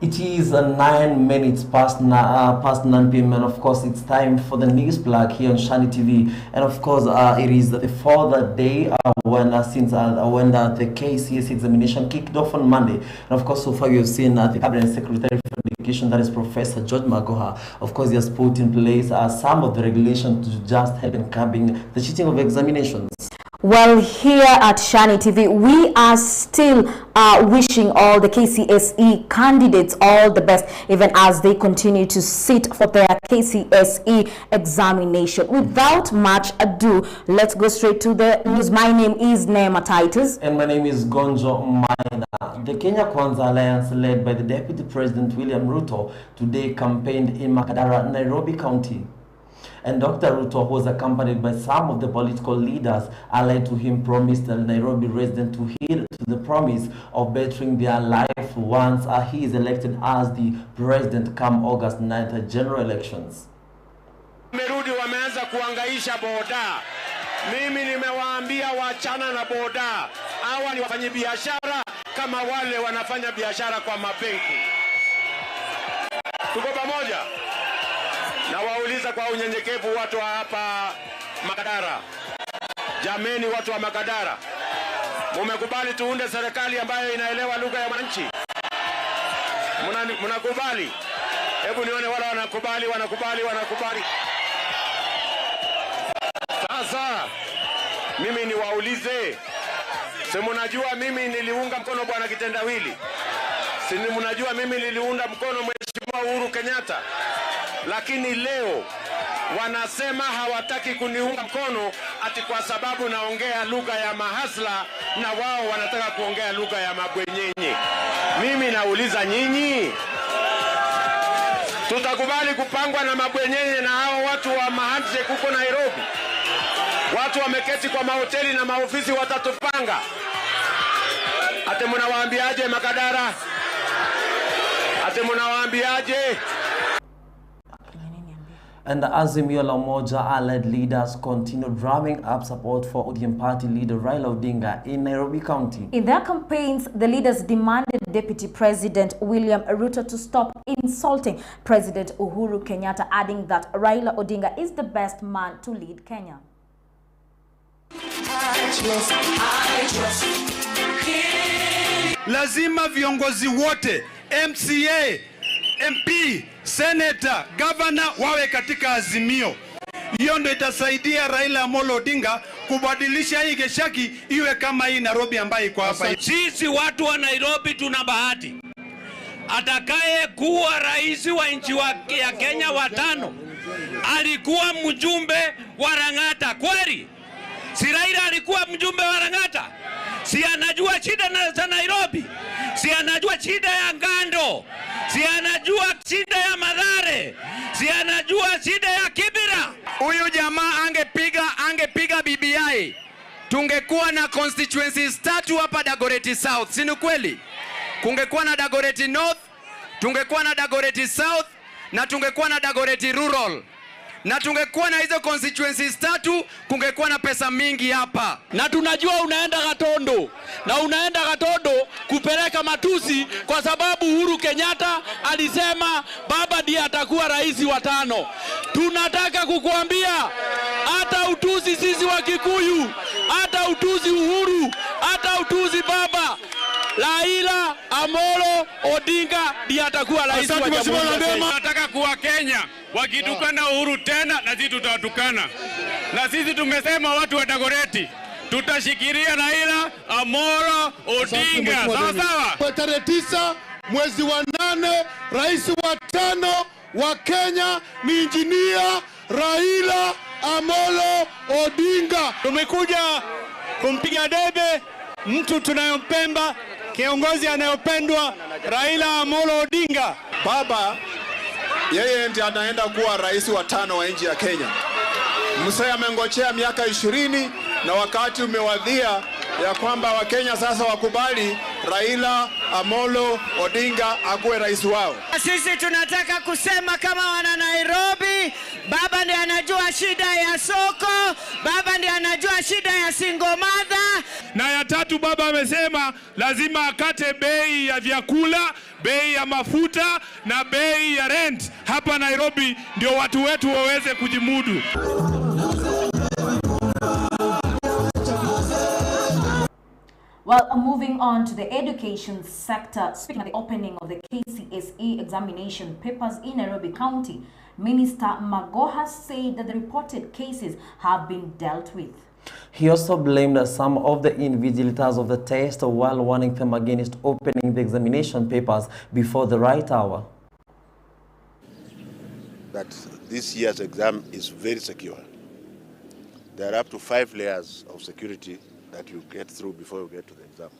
It is 9 minutes past 9 p.m. and of course it's time for the news plug here on SHANI TV. And of course it is the fourth day when the KCSE examination kicked off on Monday. And of course so far we have seen the Cabinet Secretary for Education, that is Professor George Magoha. Of course he has put in place some of the regulations to just help in curbing the cheating of examinations. Well, here at SHANI TV, we are still wishing all the KCSE candidates all the best, even as they continue to sit for their KCSE examination. Without much ado, let's go straight to the news. My name is Neema Titus. And my name is Gonjo Maina. The Kenya Kwanza Alliance, led by the Deputy President William Ruto, today campaigned in Makadara, Nairobi County. And Dr. Ruto was accompanied by some of the political leaders allied to him, promised the Nairobi residents to heed to the promise of bettering their life once he is elected as the president come August 9th general elections. Merudi wameanza kuangaisha boda. Mimi nimewaambia wachana na boda. Hawa ni wafanyi biashara kama wale wanafanya biashara kwa mabenki. Tuko pamoja? Na wauliza kwa unyenyekevu watu wa hapa Makadara. Jameni watu wa Makadara. Mumekubali tuunde serikali ambayo inaelewa lugha ya wananchi? Mnakubali? Hebu nione wala wanakubali. Sasa mimi niwaulize. Si mnajua mimi niliunga mkono bwana Kitendawili? Si mnajua mimi niliunga mkono Mheshimiwa Uhuru Kenyatta? Lakini leo wanasema hawataki kuniunga mkono ati kwa sababu naongea lugha ya mahasla na wao wanataka kuongea lugha ya mabwenyenye. Mimi nauliza nyinyi, tutakubali kupangwa na mabwenyenye na hao watu wa mahandse kuko Nairobi? Watu wameketi kwa mahoteli na maofisi watatupanga. Ate mnawaambiaje Makadara? Ate mnawaambiaje? And the Azimio la Umoja allied leaders continue drumming up support for ODM party leader Raila Odinga in Nairobi County. In their campaigns, the leaders demanded Deputy President William Ruto to stop insulting President Uhuru Kenyatta, adding that Raila Odinga is the best man to lead Kenya. Lazima viongozi wote, MCA, MP, Senator, Governor wawe katika azimio. Hiyo ndio itasaidia Raila Amolo Odinga kubadilisha hii Geshaki iwe kama hii Nairobi ambayo iko hapa. Sisi watu wa Nairobi tuna bahati. Atakaye kuwa rais wa nchi ya Kenya watano alikuwa mjumbe wa Rangata. Kweli? Si Raila alikuwa mjumbe wa Rangata? Si anajua shida za Nairobi? Si anajua shida ya Ngando? Si anajua shida ya Mathare? Si anajua shida ya Kibera? Huyu jamaa angepiga BBI, tungekuwa na constituencies 3 hapa Dagoretti South, si ni kweli? Kungekuwa na Dagoretti North, tungekuwa na Dagoretti South, na tungekuwa na Dagoretti Rural. Na tungekuwa na hizo constituencies 3, kungekuwa na pesa mingi hapa. Na tunajua unaenda Gatondo. Na unaenda Gatondo kupeleka matusi kwa sababu Uhuru Kenyatta alisema baba ndiye atakuwa rais wa 5. Tunataka kukuambia hata utuzi sisi wa Kikuyu, hata utuzi Uhuru, hata utuzi baba, Raila Amolo Odinga ndiye atakuwa rais wa Jamhuri ya Kenya. Tunataka kuwa Kenya wakitukana Uhuru tena na sisi tutawatukana. Na sisi tumesema watu wa Dagoretti tutashikilia Raila Amolo Odinga. Sawa sawa. Tarehe 9 mwezi wa 8 rais wa 5 wa Kenya ni injinia Raila Amolo Odinga. Tumekuja kumpiga debe mtu tunayompenda, kiongozi anayopendwa Raila Amolo Odinga. Baba yeye ndiye anaenda kuwa rais wa 5 wa nchi ya Kenya. Mzee amengojea miaka 20 na wakati umewadhia ya kwamba Wakenya sasa wakubali Raila Amolo Odinga akuwe rais wao. Sisi tunataka kusema kama wana Nairobi, baba ndiye anajua shida ya soko, baba ndiye anajua shida ya single mother. Na ya tatu, baba amesema lazima akate bei ya vyakula, bei ya mafuta na bei ya rent hapa Nairobi, ndio watu wetu waweze kujimudu. Well, moving on to the education sector, speaking of the opening of the KCSE examination papers in Nairobi County, Minister Magoha said that the reported cases have been dealt with. He also blamed some of the invigilators of the test while warning them against opening the examination papers before the right hour. That this year's exam is very secure. There are up to 5 layers of security that you get through before you get to the exam.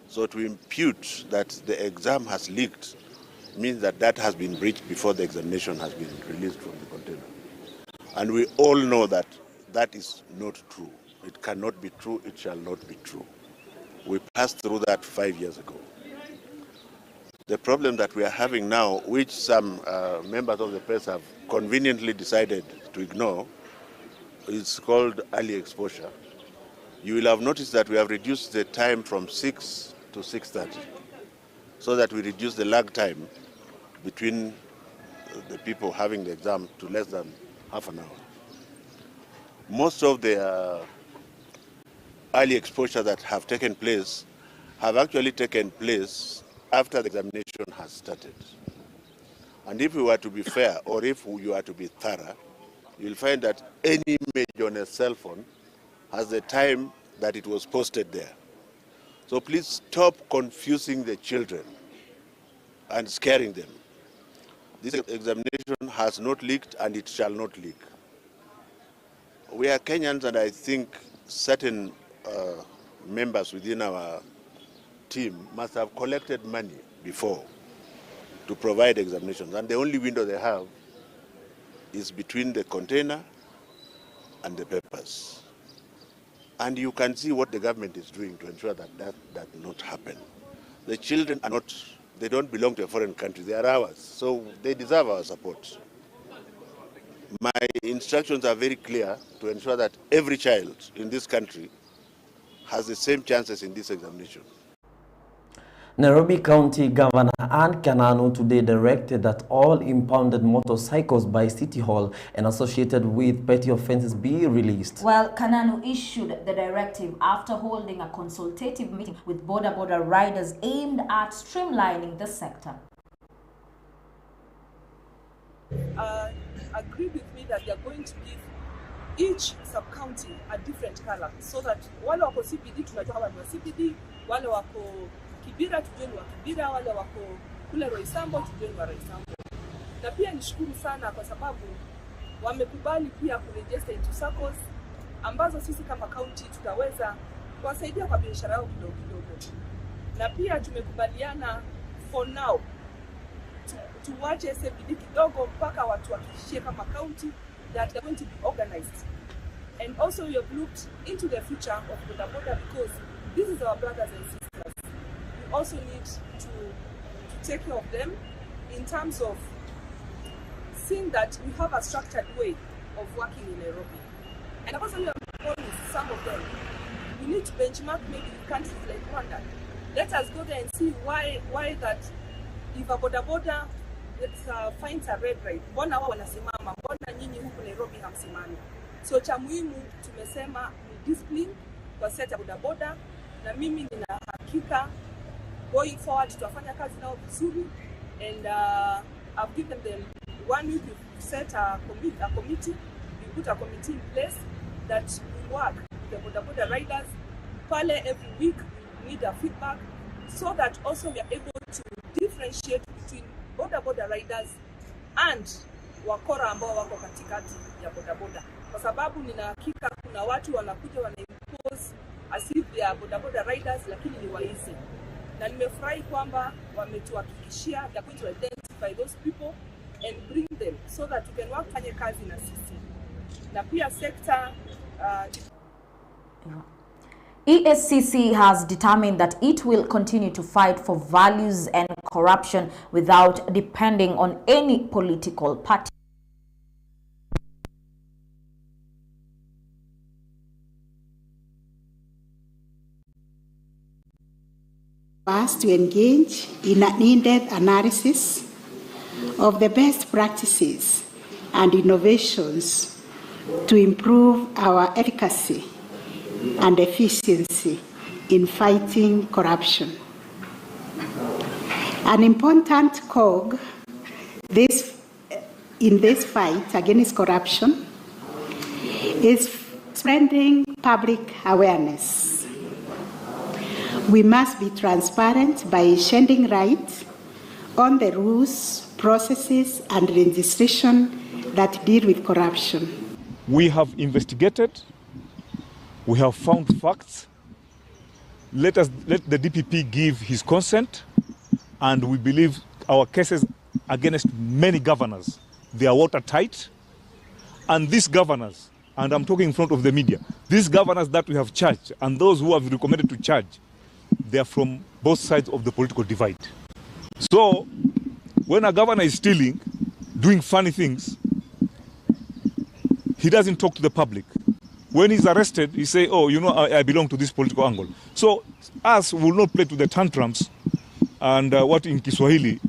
So to impute that the exam has leaked means that that has been breached before the examination has been released from the container. And we all know that that is not true. It cannot be true, it shall not be true. We passed through that 5 years ago. The problem that we are having now, which some members of the press have conveniently decided to ignore, is called early exposure. You will have noticed that we have reduced the time from 6 to 6:30, so that we reduce the lag time between the people having the exam to less than half an hour. Most of the early exposure that have taken place have actually taken place after the examination has started. And if we were to be fair, or if you are to be thorough, you'll find that any image on a cell phone has the time that it was posted there. So please stop confusing the children and scaring them. This examination has not leaked and it shall not leak. We are Kenyans, and I think certain members within our team must have collected money before to provide examinations, and the only window they have is between the container and the papers. And you can see what the government is doing to ensure that that does not happen. The children are not, they don't belong to a foreign country, they are ours, so they deserve our support. My instructions are very clear to ensure that every child in this country has the same chances in this examination. Nairobi County Governor Anne Kananu today directed that all impounded motorcycles by City Hall and associated with petty offences be released. Well, Kananu issued the directive after holding a consultative meeting with border riders aimed at streamlining the sector. Agreed with me that they are going to give each sub-county a different color, so that wale wako CBD tunajua hawa ni wa CBD, wale wako Kibira tujue ni wa Kibira, wale wako kule Roysambo tujue ni wa Roysambo. Na pia nishukuru sana kwa sababu wamekubali pia kuregister into SACCOs ambazo sisi kama county tutaweza kuwasaidia kwa biashara yao kidogo kidogo. Na pia tumekubaliana for now tuwache CBD kidogo mpaka watu wakishie kama county that they're going to be organized. And also we have looked into the future of boda because this is our brothers and sisters. We also need to take care of them in terms of seeing that we have a structured way of working in Nairobi. And also we have promised some of them. We need to benchmark maybe with countries like Rwanda. Let us go there and see why that if a boda finds a red light, mbona wao wanasimama, mbona nyinyi huku Nairobi hamsimami? So cha muhimu tumesema ni discipline kwa sekta ya boda, na mimi nina hakika going forward tutafanya kazi nao vizuri, and I've given them 1 week to set a committee. We put a committee in place that will work with the boda riders. Pale every week we need a feedback so that also we are able to differentiate between boda riders and wakora ambao wako katikati ya boda, kwa sababu nina hakika kuna watu wanakuja impose as if they are boda riders lakini ni waizi, na nimefurahi kwamba wametuhakikishia they are going to identify those people and bring them so that we can work fanye kazi na sisi. Na pia sector ESCC has determined that it will continue to fight for values and corruption without depending on any political party. us to engage in an in-depth analysis of the best practices and innovations to improve our efficacy and efficiency in fighting corruption. An important cog in this fight against corruption is spreading public awareness. We must be transparent by shedding light on the rules, processes, and legislation that deal with corruption. We have investigated, we have found facts. Let the DPP give his consent, and we believe our cases against many governors, they are watertight. And these governors, and I'm talking in front of the media, these governors that we have charged and those who have recommended to charge, they are from both sides of the political divide. So when a governor is stealing, doing funny things, he doesn't talk to the public. When he's arrested, he say, oh, you know, I belong to this political angle. So us will not play to the tantrums and what in Kiswahili,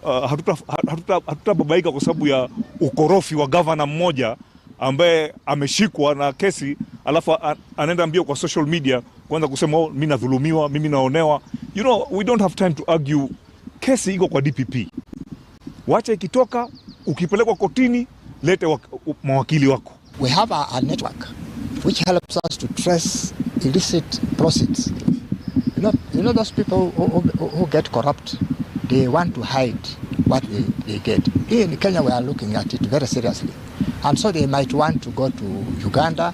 hatutababaika kwa sababu ya ukorofi wa governor mmoja ambaye ameshikwa na kesi alafu anaenda mbio kwa social media kwanza kusema oh, mimi nadhulumiwa, mimi naonewa. You know, we don't have time to argue. Kesi iko kwa DPP. Wacha ikitoka, ukipelekwa kotini, lete mawakili wako. We have a network which helps us to trace illicit proceeds. You know those people who get corrupt, they want to hide what they get. Here in Kenya, we are looking at it very seriously. And so they might want to go to Uganda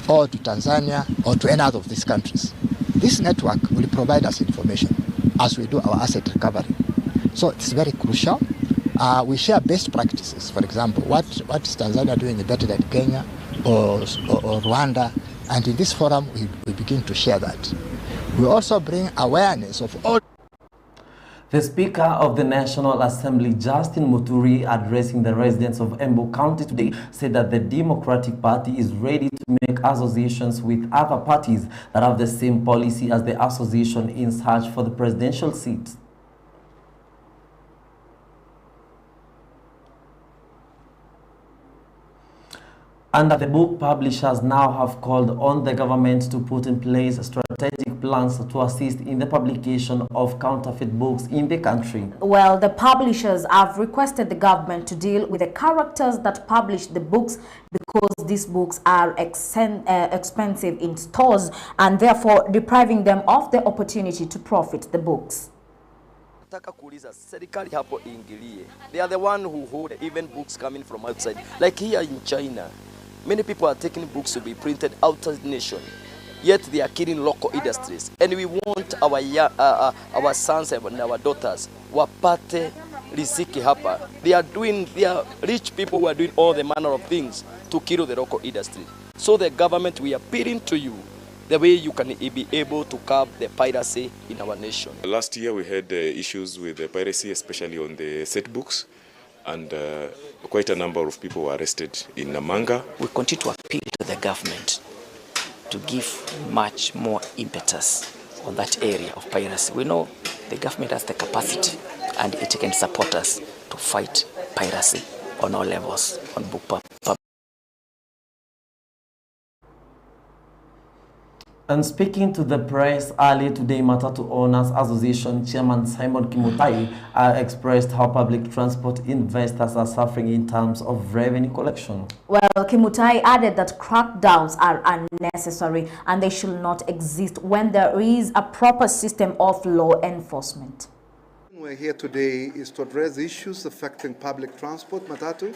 or to Tanzania or to any other of these countries. This network will provide us information as we do our asset recovery. So it's very crucial. We share best practices. For example, what is Tanzania doing better than Kenya or Rwanda? And in this forum, we begin to share that. We also bring awareness of all. The Speaker of the National Assembly, Justin Muturi, addressing the residents of Embu County today, said that the Democratic Party is ready to make associations with other parties that have the same policy as the association in search for the presidential seat. And the book publishers now have called on the government to put in place strategic plans to assist in the publication of counterfeit books in the country. Well, the publishers have requested the government to deal with the characters that publish the books because these books are expensive in stores and therefore depriving them of the opportunity to profit the books. They are the one who hold even books coming from outside. Like here in China, many people are taking books to be printed outside the nation, yet they are killing local industries. And we want our sons and our daughters wapate riziki hapa. They are rich people who are doing all the manner of things to kill the local industry. So the government, we are appealing to you the way you can be able to curb the piracy in our nation. Last year we had issues with the piracy, especially on the set books, and quite a number of people were arrested in Namanga. We continue to appeal to the government to give much more impetus on that area of piracy. We know the government has the capacity and it can support us to fight piracy on all levels, on book publishing. And speaking to the press earlier today, Matatu Owners Association Chairman Simon Kimutai expressed how public transport investors are suffering in terms of revenue collection. Well, Kimutai added that crackdowns are unnecessary and they should not exist when there is a proper system of law enforcement. We're here today is to address issues affecting public transport, Matatu,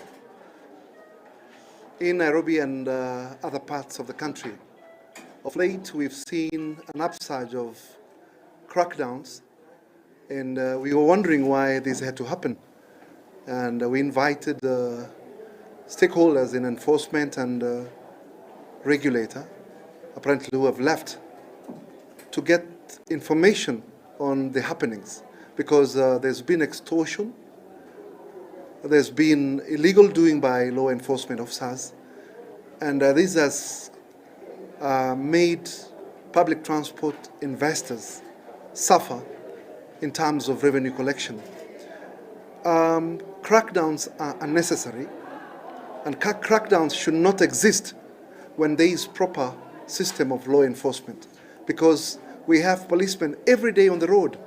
in Nairobi and other parts of the country. Of late, we've seen an upsurge of crackdowns, and we were wondering why this had to happen. And we invited stakeholders in enforcement and regulator, apparently who have left, to get information on the happenings, because there's been extortion, there's been illegal doing by law enforcement officers, and this has made public transport investors suffer in terms of revenue collection. Crackdowns are unnecessary, and crackdowns should not exist when there is proper system of law enforcement, because we have policemen every day on the road.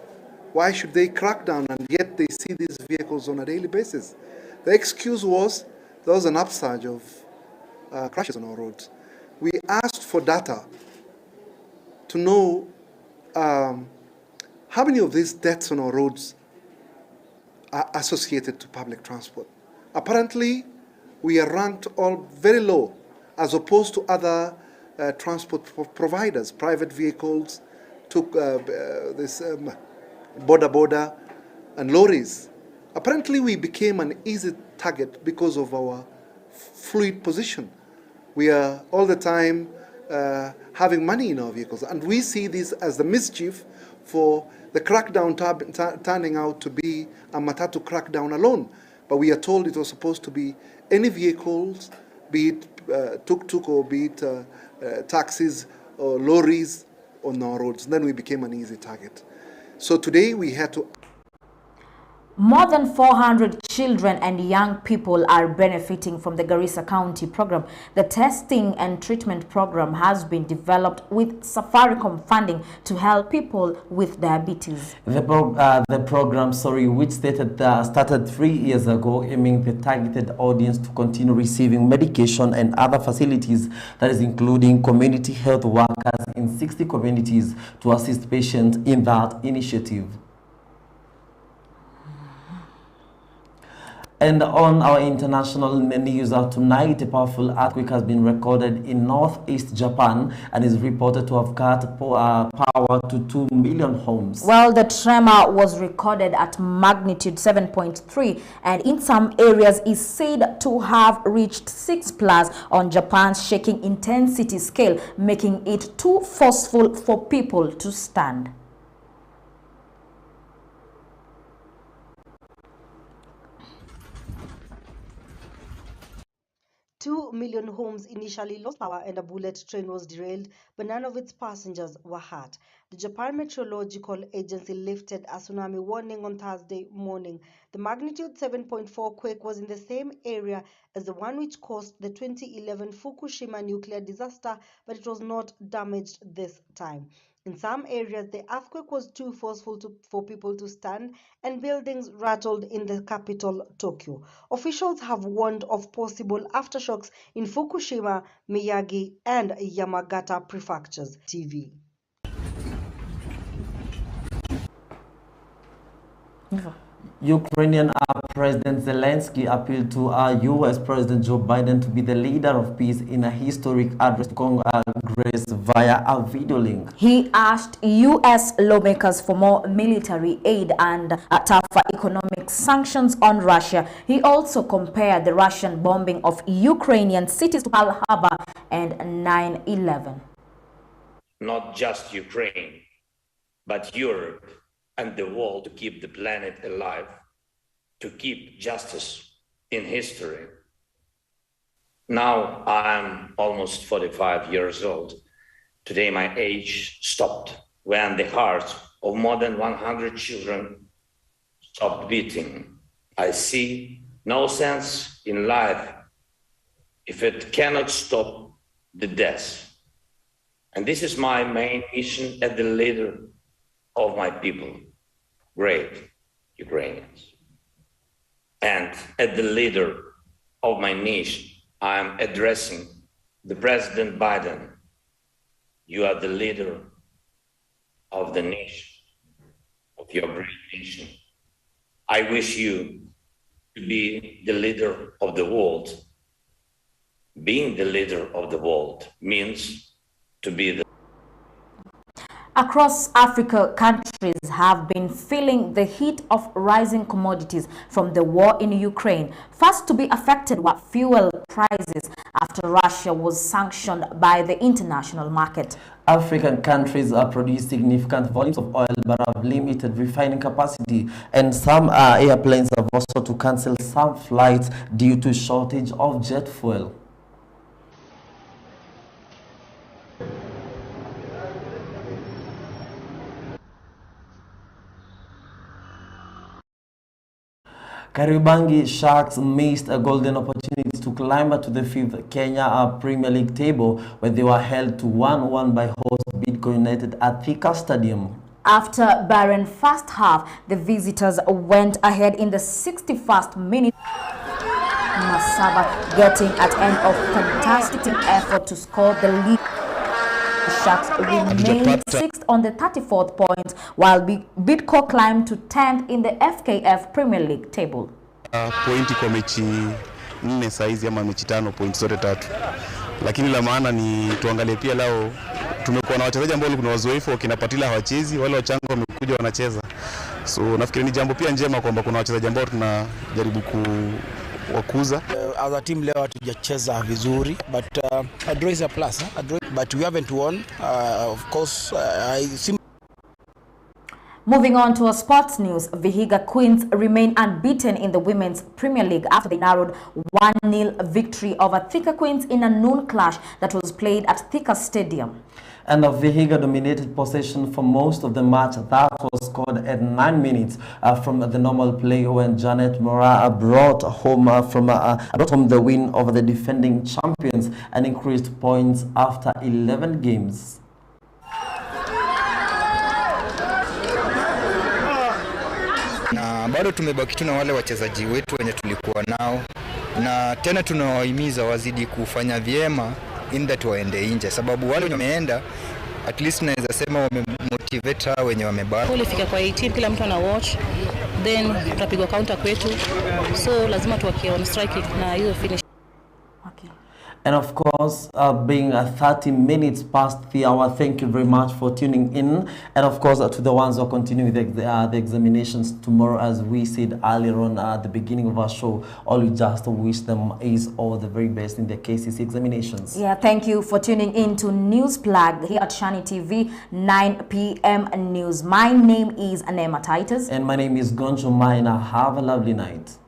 Why should they crack down and yet they see these vehicles on a daily basis? The excuse was there was an upsurge of crashes on our roads. We asked for data to know how many of these deaths on our roads are associated to public transport. Apparently, we are ranked all very low as opposed to other transport providers. Private vehicles took this border and lorries. Apparently, we became an easy target because of our fluid position. We are all the time having money in our vehicles, and we see this as the mischief for the crackdown turning out to be a Matatu crackdown alone. But we are told it was supposed to be any vehicles, be it tuk-tuk or be it taxis or lorries on our roads. Then we became an easy target. So today we had to... More than 400 children and young people are benefiting from the Garissa County program. The testing and treatment program has been developed with Safaricom funding to help people with diabetes. The program, which started 3 years ago, aiming the targeted audience to continue receiving medication and other facilities, that is including community health workers in 60 communities to assist patients in that initiative. And on our international news tonight, a powerful earthquake has been recorded in northeast Japan and is reported to have cut power to 2 million homes. Well, the tremor was recorded at magnitude 7.3 and in some areas is said to have reached 6+ on Japan's shaking intensity scale, making it too forceful for people to stand. Two million homes initially lost power and a bullet train was derailed, but none of its passengers were hurt. The Japan Meteorological Agency lifted a tsunami warning on Thursday morning. The magnitude 7.4 quake was in the same area as the one which caused the 2011 Fukushima nuclear disaster, but it was not damaged this time. In some areas, the earthquake was too forceful for people to stand, and buildings rattled in the capital, Tokyo. Officials have warned of possible aftershocks in Fukushima, Miyagi, and Yamagata prefectures. TV. Ukrainian President Zelensky appealed to U.S. President Joe Biden to be the leader of peace in a historic address to Congress via a video link. He asked U.S. lawmakers for more military aid and tougher economic sanctions on Russia. He also compared the Russian bombing of Ukrainian cities to Pearl Harbor and 9/11. Not just Ukraine, but Europe and the world to keep the planet alive, to keep justice in history. Now I'm almost 45 years old. Today my age stopped when the hearts of more than 100 children stopped beating. I see no sense in life if it cannot stop the death. And this is my main mission as the leader of my people, great Ukrainians. And as the leader of my nation, I am addressing the President Biden. You are the leader of the nation, of your great nation. I wish you to be the leader of the world. Being the leader of the world means to be the... Across Africa, countries have been feeling the heat of rising commodities from the war in Ukraine. First to be affected were fuel prices after Russia was sanctioned by the international market. African countries produce significant volumes of oil but have limited refining capacity, and some airplanes have also to cancel some flights due to shortage of jet fuel. Kariobangi Sharks missed a golden opportunity to climb to the 5th Kenya Premier League table, where they were held to 1-1 by host Bidco United at Thika Stadium. After barren first half, the visitors went ahead in the 61st minute. Masaba getting at end of fantastic effort to score the lead. The Sharks remained 6th on the 34th point, while Bidco climbed to 10th in the FKF Premier League table. Pointi kwa mechi 4 saizi ama mechi 5 pointi zote 3. Lakini la maana ni tuangalie pia lao tumekuwa na wachezaji ambao kuna wazoefu wakinapatila hawachezi, wale wachanga wamekuja wanacheza. So nafikiri ni jambo pia njema kwamba kuna wachezaji ambao tunajaribu kuwakuza. As a team leo hatujacheza vizuri, but a draw is a plus, but we haven't won. Of course, Moving on to our sports news, Vihiga Queens remain unbeaten in the Women's Premier League after they narrowed 1-0 victory over Thika Queens in a noon clash that was played at Thika Stadium. And Vihiga dominated possession for most of the match. That was scored at 9 minutes from the normal play when Janet Mora brought home the win over the defending champions and increased points after 11 games. Na bado tumebaki tu na wale wachezaji wetu wenye tulikuwa nao, na tena tunawahimiza wazidi kufanya vyema in that waende nje, sababu wale wameenda at least naweza sema wamemotivate wenye wamebaki. Ulifika kwa 18 kila mtu ana watch, then tutapigwa counter kwetu, so lazima tuwakie on strike na hiyo finish. And of course, being 30 minutes past the hour, thank you very much for tuning in. And of course, to the ones who are continuing the examinations tomorrow, as we said earlier on at the beginning of our show, all we just wish them is all the very best in their KCC examinations. Yeah, thank you for tuning in to News Plug here at SHANI TV, 9 p.m. news. My name is Anema Titus. And my name is Gonjo Maina. Have a lovely night.